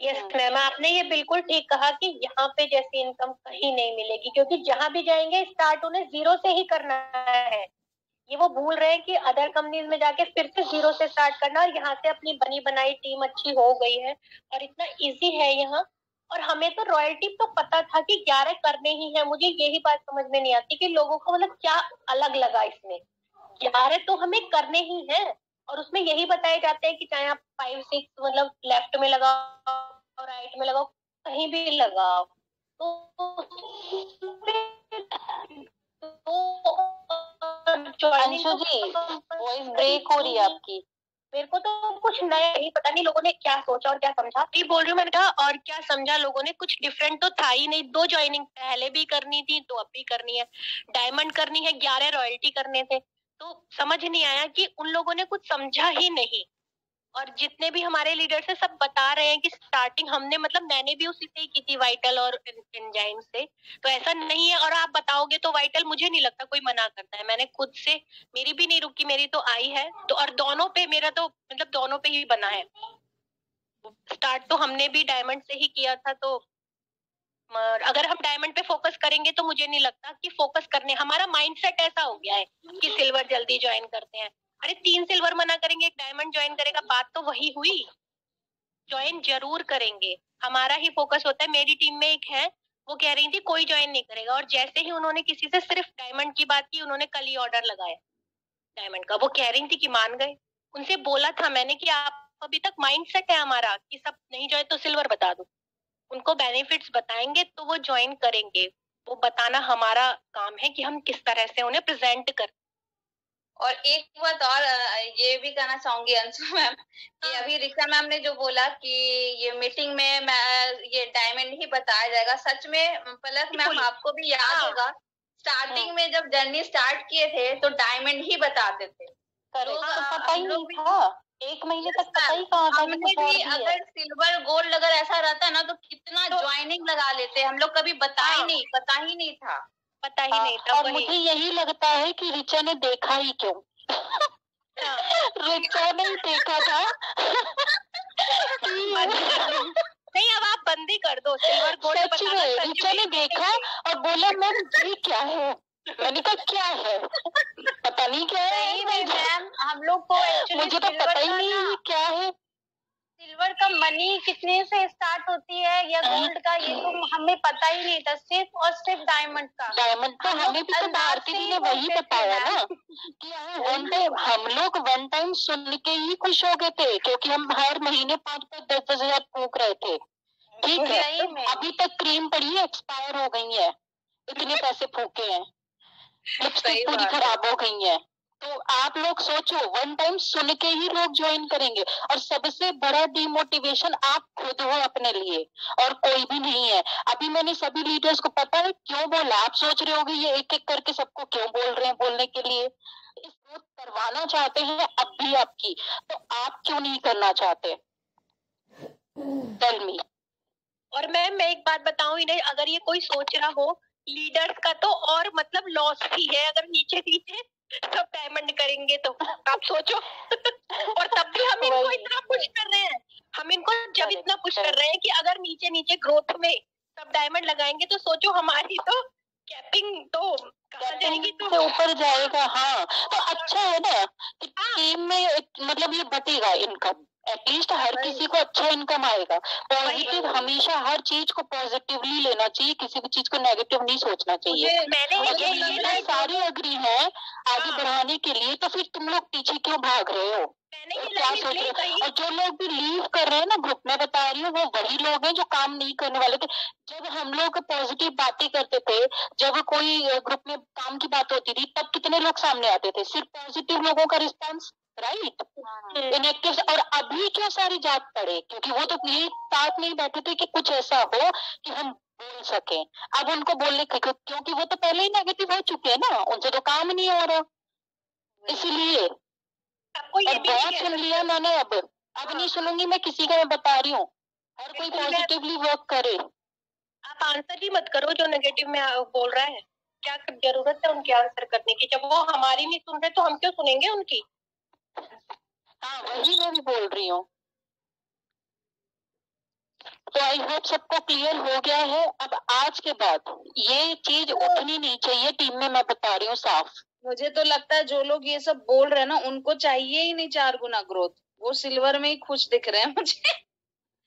[SPEAKER 5] यस मैम, आपने ये बिल्कुल ठीक कहा कि यहाँ पे जैसी इनकम कहीं नहीं मिलेगी, क्योंकि जहाँ भी जाएंगे स्टार्ट उन्हें जीरो से ही करना है। ये वो भूल रहे हैं कि अदर कंपनीज में जाके फिर से जीरो से स्टार्ट करना, और यहाँ से अपनी बनी बनाई टीम अच्छी हो गई है और इतना इजी है यहाँ। और हमें तो रॉयल्टी तो पता था कि 11 करने ही है। मुझे यही बात समझ में नहीं आती कि लोगों को मतलब क्या अलग लगा इसमें। 11 तो हमें करने ही है, और उसमें यही बताए जाते हैं कि चाहे आप 5-6 मतलब लेफ्ट में लगाओ और राइट में लगाओ, कहीं भी लगाओ।
[SPEAKER 1] अंशु जी, वॉइस ब्रेक हो रही है आपकी।
[SPEAKER 5] मेरे को तो कुछ नया ही, पता नहीं लोगों ने क्या सोचा और क्या समझा। ये बोल रही हूँ मैंने कहा, और क्या समझा लोगों ने, कुछ डिफरेंट तो था ही नहीं। 2 ज्वाइनिंग पहले भी करनी थी तो अब भी करनी है, डायमंड करनी है, 11 रॉयल्टी करने थे। तो समझ नहीं आया कि उन लोगों ने कुछ समझा ही नहीं। और जितने भी हमारे लीडर्स है सब बता रहे हैं कि स्टार्टिंग हमने मतलब मैंने भी उसी से ही की थी, वाइटल और एंजाइम से। तो ऐसा नहीं है, और आप बताओगे तो वाइटल मुझे नहीं लगता कोई मना करता है। मैंने खुद से, मेरी भी नहीं रुकी, मेरी तो आई है तो, और दोनों पे मेरा तो मतलब दोनों पे ही बना है। स्टार्ट तो हमने भी डायमंड से ही किया था। तो अगर हम डायमंड पे फोकस करेंगे तो मुझे नहीं लगता कि फोकस करने, हमारा माइंडसेट ऐसा हो गया है कि सिल्वर जल्दी ज्वाइन करते हैं। अरे 3 सिल्वर मना करेंगे, 1 डायमंड ज्वाइन करेगा, बात तो वही हुई। ज्वाइन जरूर करेंगे, हमारा ही फोकस होता है। मेरी टीम में एक है, वो कह रही थी कोई ज्वाइन नहीं करेगा, और जैसे ही उन्होंने किसी से सिर्फ डायमंड की बात की, उन्होंने कल ही ऑर्डर लगाया डायमंड का। वो कह रही थी कि मान गए। उनसे बोला था मैंने कि आप अभी तक माइंडसेट है हमारा कि सब नहीं ज्वाइन तो सिल्वर बता दो। उनको बेनिफिट्स बताएंगे तो वो ज्वाइन करेंगे। वो बताना हमारा काम है कि हम किस तरह से उन्हें प्रेजेंट कर।
[SPEAKER 2] और एक बात और ये भी कहना चाहूंगी अंशु मैम कि अभी रिक्शा मैम ने जो बोला कि ये मीटिंग में ये डायमंड ही बताया जाएगा, सच में पलक मैम आपको भी याद होगा स्टार्टिंग में जब जर्नी स्टार्ट किए थे तो डायमंड ही बताते थे।
[SPEAKER 1] तो पता ही नहीं था। 1 महीने तक पता ही कहाँ था कि
[SPEAKER 6] हमने
[SPEAKER 1] कुछ और
[SPEAKER 6] भी
[SPEAKER 1] भी है।
[SPEAKER 6] अगर सिल्वर गोल्ड अगर ऐसा रहता ना तो कितना ज्वाइनिंग लगा लेते, हम लोग कभी पता ही नहीं था।
[SPEAKER 5] पता ही नहीं था।
[SPEAKER 1] और
[SPEAKER 5] वही
[SPEAKER 1] मुझे यही लगता है कि रिचा ने देखा ही क्यों। रिचा ने देखा था
[SPEAKER 5] नहीं, अब आप बंदी कर दो सिल्वर गोल्ड
[SPEAKER 1] सच में रिचा ने देखा और बोला मैम ये क्या है। मैंने कहा क्या है, पता नहीं क्या है।
[SPEAKER 6] नहीं मैम, हम लोग को
[SPEAKER 1] मुझे तो पता ही नहीं है क्या है।
[SPEAKER 6] सिल्वर का मनी कितने से स्टार्ट होती है या गोल्ड का, ये तो हमें पता ही नहीं था, सिर्फ और सिर्फ डायमंड का।
[SPEAKER 1] डायमंड तो हमें भी तो भारती दी ने वही बताया ना कि हम लोग वन टाइम सुन के ही खुश हो गए थे, क्योंकि हम हर महीने 5-5, 10-10 हजार फूक रहे थे। ठीक है, अभी तक क्रीम पड़ी है, एक्सपायर हो गई है, इतने पैसे फूके हैं, लिपस्टिक पूरी खराब हो गई है। तो आप लोग सोचो, वन टाइम सुन के ही लोग ज्वाइन करेंगे। और सबसे बड़ा डिमोटिवेशन आप खुद हो अपने लिए, और कोई भी नहीं है। अभी मैंने सभी लीडर्स को पता है क्यों बोला। आप सोच रहे होगे ये एक एक करके सबको क्यों बोल रहे हैं, बोलने के लिए इस ग्रोथ करवाना चाहते हैं अब भी आपकी, तो आप क्यों नहीं करना चाहते? Tell me.
[SPEAKER 5] और मैम मैं एक बात बताऊं इन्हें, अगर ये कोई सोच रहा हो लीडर्स का तो और मतलब लॉस ही है, अगर नीचे नीचे सब डायमंड करेंगे तो आप सोचो। और तब भी हम इनको इतना पुश कर रहे हैं, हम इनको जब इतना पुश कर रहे हैं कि अगर नीचे नीचे ग्रोथ में सब डायमंड लगाएंगे तो सोचो हमारी तो कैपिंग तो कहाँ जाएगी, तो
[SPEAKER 1] ऊपर जाएगा। हाँ, तो अच्छा है ना कि टीम में मतलब ये बटेगा इनकम, एटलीस्ट हर किसी को अच्छा इनकम आएगा। पॉजिटिव हमेशा हर चीज को पॉजिटिवली लेना चाहिए, किसी भी चीज को नेगेटिव नहीं सोचना चाहिए। मैंने सारी अग्री है आगे बढ़ाने के लिए, तो फिर तुम लोग पीछे क्यों भाग रहे हो? क्या सोच रहे हो? और जो लोग भी लीव कर रहे हैं ना ग्रुप में, बता रही हूँ, वो वही लोग हैं जो काम नहीं करने वाले थे। जब हम लोग पॉजिटिव बातें करते थे, जब कोई ग्रुप में काम की बात होती थी, तब कितने लोग सामने आते थे? सिर्फ पॉजिटिव लोगों का रिस्पॉन्स, राइट? इनएक्टिव। और अभी क्यों सारी जात पड़े? क्योंकि वो तो ये साथ में ही बैठे थे कि कुछ ऐसा हो कि हम बोल सके। अब उनको बोलने क्योंकि वो तो पहले ही नेगेटिव हो चुके हैं ना, उनसे तो काम नहीं हो रहा, इसलिए। और बहुत सुन लिया मैंने, अब नहीं सुनूंगी मैं किसी का, मैं बता रही हूँ। हर कोई पॉजिटिवली वर्क करे।
[SPEAKER 5] आप आंसर ही मत करो जो नेगेटिव में बोल रहा है, क्या जरूरत है उनके आंसर करने की? जब वो हमारी नहीं सुन रहे तो हम क्यों सुनेंगे उनकी?
[SPEAKER 1] हाँ, वही मैं भी बोल रही हूँ। तो आई होप सबको क्लियर हो गया है। अब आज के बाद ये चीज उठनी नहीं चाहिए टीम में, मैं बता रही हूँ साफ।
[SPEAKER 2] मुझे तो लगता है जो लोग ये सब बोल रहे हैं ना, उनको चाहिए ही नहीं 4 गुना ग्रोथ, वो सिल्वर में ही खुश दिख रहे हैं मुझे।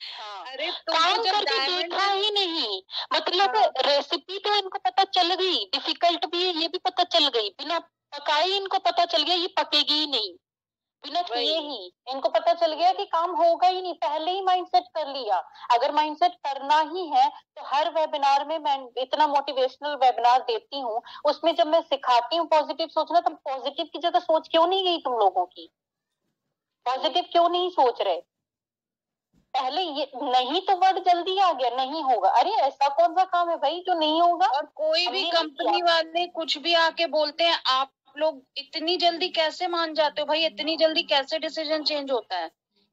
[SPEAKER 1] हाँ,
[SPEAKER 2] अरे
[SPEAKER 1] काम करके देखा ही नहीं, मतलब रेसिपी तो इनको पता चल गई, डिफिकल्ट भी है ये भी पता चल गई, बिना पकाए इनको पता चल गया ये पकेगी ही नहीं, बिना किए ही इनको पता चल गया कि काम होगा ही नहीं, पहले ही माइंडसेट कर लिया। अगर माइंडसेट करना ही है तो हर वेबिनार में मैं इतना मोटिवेशनल वेबिनार देती हूँ, उसमें जब मैं सिखाती हूँ पॉजिटिव सोचना, तो पॉजिटिव की जगह सोच क्यों नहीं गई तुम लोगों की? पॉजिटिव क्यों नहीं सोच रहे? पहले ये नहीं तो वर्ड जल्दी आ गया, नहीं होगा। अरे ऐसा कौन सा काम है भाई जो नहीं होगा?
[SPEAKER 2] और कोई भी कंपनी वाले कुछ भी आके बोलते हैं, आप लोग इतनी जल्दी कैसे मान जाते हो भाई? इतनी जल्दी कैसे डिसीजन चेंज होता है?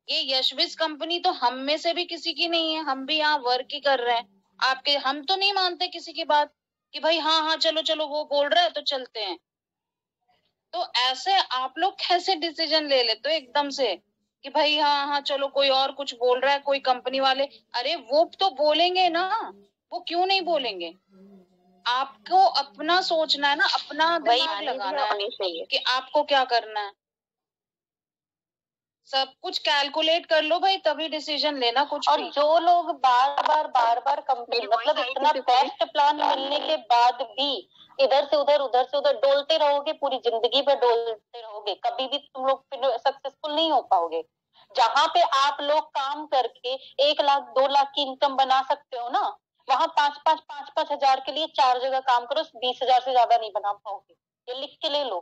[SPEAKER 2] ये यशविस कंपनी तो हम में से भी किसी की नहीं है, हम भी यहाँ वर्क ही कर रहे हैं। आपके हम तो नहीं मानते किसी की बात कि भाई हाँ हाँ चलो चलो वो बोल रहा है तो चलते हैं। तो ऐसे आप लोग कैसे डिसीजन ले लेते हो एकदम से कि भाई हाँ हाँ चलो, कोई और कुछ बोल रहा है, कोई कंपनी वाले, अरे वो तो बोलेंगे ना, वो क्यों नहीं बोलेंगे? आपको अपना सोचना है ना, अपना दिमाग लगाना है कि आपको क्या करना है। सब कुछ कैलकुलेट कर लो भाई, तभी डिसीजन लेना कुछ।
[SPEAKER 1] और जो लोग बार बार कंपनी मतलब इतना बेस्ट प्लान मिलने के बाद भी इधर से उधर डोलते रहोगे, पूरी जिंदगी में डोलते रहोगे, कभी भी तुम लोग सक्सेसफुल नहीं हो पाओगे। जहाँ पे आप लोग काम करके 1 लाख 2 लाख की इनकम बना सकते हो ना, वहाँ 5-5 हजार के लिए 4 जगह काम करो, 20 हजार से ज्यादा नहीं बना पाओगे। ये लिख के ले लो।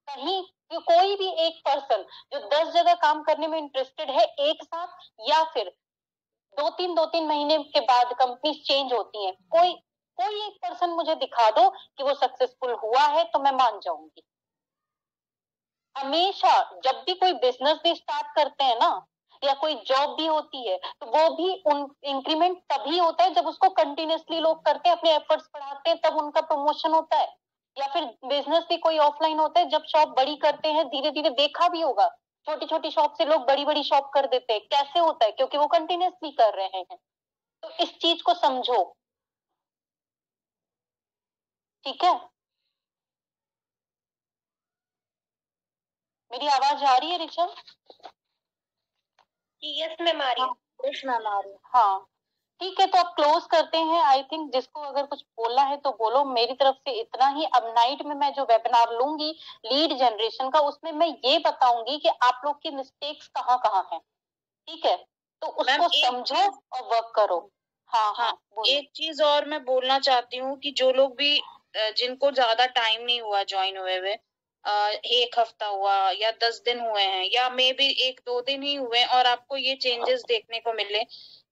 [SPEAKER 1] कहीं कोई भी एक पर्सन जो 10 जगह काम करने में इंटरेस्टेड है एक साथ, या फिर 2-3 महीने के बाद कंपनी चेंज होती है, कोई एक पर्सन मुझे दिखा दो कि वो सक्सेसफुल हुआ है तो मैं मान जाऊंगी। हमेशा जब भी कोई बिजनेस भी स्टार्ट करते हैं ना, या कोई जॉब भी होती है, तो वो भी उन इंक्रीमेंट तभी होता है जब उसको कंटिन्यूअसली लोग करते हैं, अपने एफर्ट्स बढ़ाते हैं, तब उनका प्रमोशन होता है। या फिर बिजनेस भी कोई ऑफलाइन होता है, जब शॉप बड़ी करते हैं, धीरे धीरे देखा भी होगा, छोटी छोटी शॉप से लोग बड़ी बड़ी शॉप कर देते हैं। कैसे होता है? क्योंकि वो कंटिन्यूअसली कर रहे हैं। तो इस चीज को समझो, ठीक है? मेरी आवाज आ रही है ऋचा?
[SPEAKER 5] यस मैम आ रही है।
[SPEAKER 4] यस मैम आ रही है।
[SPEAKER 1] हाँ ठीक है, तो अब क्लोज करते हैं। आई थिंक जिसको अगर कुछ बोलना है तो बोलो, मेरी तरफ से इतना ही। अब नाइट में मैं जो वेबिनार लूंगी लीड जनरेशन का, उसमें मैं ये बताऊंगी कि आप लोग की मिस्टेक्स कहाँ कहाँ हैं, ठीक है? तो उसको समझो और वर्क करो। हाँ हाँ,
[SPEAKER 2] एक चीज और मैं बोलना चाहती हूँ कि जो लोग भी जिनको ज्यादा टाइम नहीं हुआ ज्वाइन हुए, एक हफ्ता हुआ या 10 दिन हुए हैं, या मे बी 1-2 दिन ही हुए, और आपको ये चेंजेस देखने को मिले,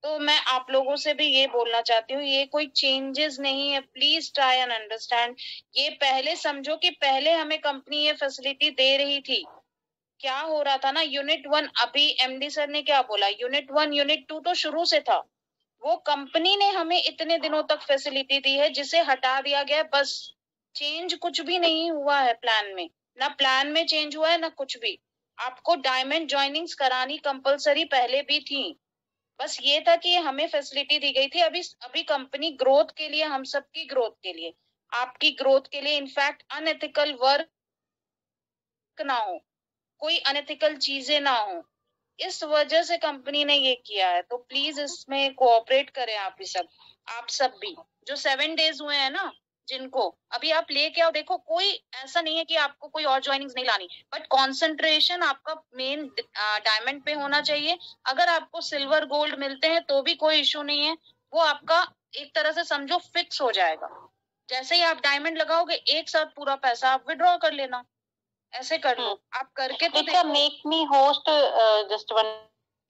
[SPEAKER 2] तो मैं आप लोगों से भी ये बोलना चाहती हूँ, ये कोई चेंजेस नहीं है। Please try and understand. ये पहले समझो कि पहले हमें कंपनी ये फैसिलिटी दे रही थी। क्या हो रहा था ना, यूनिट 1, अभी एमडी सर ने क्या बोला, यूनिट 1 यूनिट 2 तो शुरू से था। वो कंपनी ने हमें इतने दिनों तक फैसिलिटी दी है, जिसे हटा दिया गया। बस चेंज कुछ भी नहीं हुआ है प्लान में, ना प्लान में चेंज हुआ है ना कुछ भी। आपको डायमंड ज्वाइनिंग्स करानी कंपलसरी पहले भी थी। बस ये था कि हमें फैसिलिटी दी गई थी। अभी कंपनी ग्रोथ के लिए, हम सबकी ग्रोथ के लिए, आपकी ग्रोथ के लिए, इनफैक्ट अनएथिकल वर्क ना हो, कोई अनएथिकल चीजें ना हो, इस वजह से कंपनी ने ये किया है। तो प्लीज इसमें कोऑपरेट करें आप सब भी, जो 7 डेज हुए हैं ना, जिनको अभी आप लेके आओ। देखो, कोई ऐसा नहीं है कि आपको कोई और ज्वाइनिंग्स नहीं लानी, बट कंसंट्रेशन आपका मेन डायमंड पे होना चाहिए। अगर आपको सिल्वर गोल्ड मिलते हैं तो भी कोई इशू नहीं है, वो आपका एक तरह से समझो फिक्स हो जाएगा। जैसे ही आप डायमंड लगाओगे, एक साथ पूरा पैसा आप विड्रॉ कर लेना, ऐसे कर लो। आप करके तो
[SPEAKER 1] देखो, make me host just 1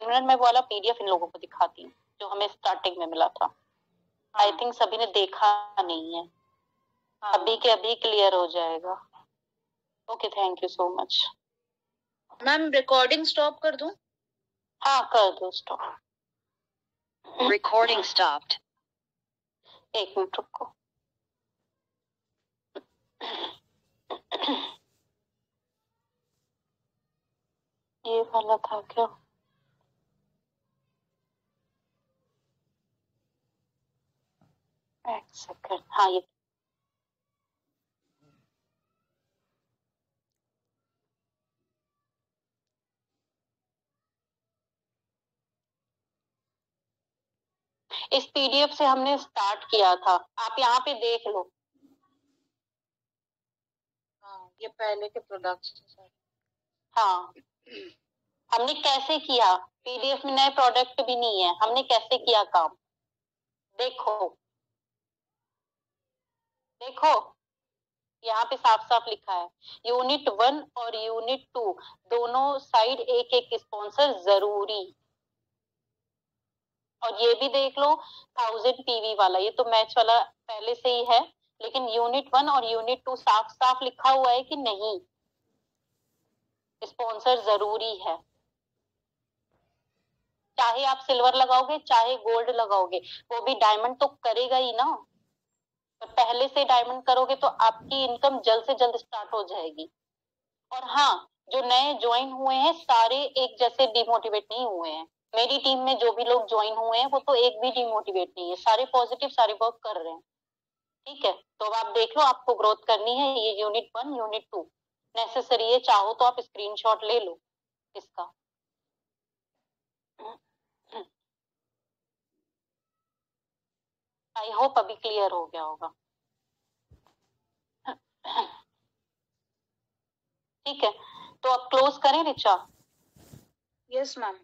[SPEAKER 1] minute, मैं वाला पीडीएफ इन लोगों को दिखाती हूँ जो हमें स्टार्टिंग में मिला था। आई थिंक सभी ने देखा नहीं है। अभी के अभी क्लियर हो जाएगा। Okay, thank you so much.
[SPEAKER 2] Ma'am recording stop कर दूं?
[SPEAKER 1] हाँ कर दो स्टॉप।
[SPEAKER 7] Recording stopped.
[SPEAKER 1] 1 मिनट रुको। ये वाला था क्या? एक सेकंड। हाँ, ये इस पीडीएफ से हमने स्टार्ट किया था, आप यहाँ पे देख लो।
[SPEAKER 2] हाँ, ये पहले के प्रोडक्ट्स।
[SPEAKER 1] हाँ, हमने कैसे किया, पीडीएफ में नए प्रोडक्ट भी नहीं है, हमने कैसे किया काम। देखो देखो, यहाँ पे साफ साफ लिखा है, यूनिट 1 और यूनिट 2 दोनों साइड एक एक स्पॉन्सर जरूरी। और ये भी देख लो 1000 पीवी वाला, ये तो मैच वाला पहले से ही है, लेकिन यूनिट 1 और यूनिट 2 साफ साफ लिखा हुआ है कि नहीं, स्पॉन्सर जरूरी है। चाहे आप सिल्वर लगाओगे चाहे गोल्ड लगाओगे, वो भी डायमंड तो करेगा ही ना। तो पहले से डायमंड करोगे तो आपकी इनकम जल्द से जल्द स्टार्ट हो जाएगी। और हाँ, जो नए ज्वाइन हुए हैं सारे एक जैसे डिमोटिवेट नहीं हुए हैं। मेरी टीम में जो भी लोग ज्वाइन हुए हैं वो तो एक भी डिमोटिवेट नहीं है, सारे पॉजिटिव, सारे वर्क कर रहे हैं। ठीक है, तो अब आप देख लो, आपको ग्रोथ करनी है। ये यूनिट 1 यूनिट 2 नेसेसरी है, चाहो तो आप स्क्रीनशॉट ले लो इसका। आई होप अभी क्लियर हो गया होगा। ठीक है, तो अब क्लोज करें ऋचा?
[SPEAKER 2] Yes ma'am.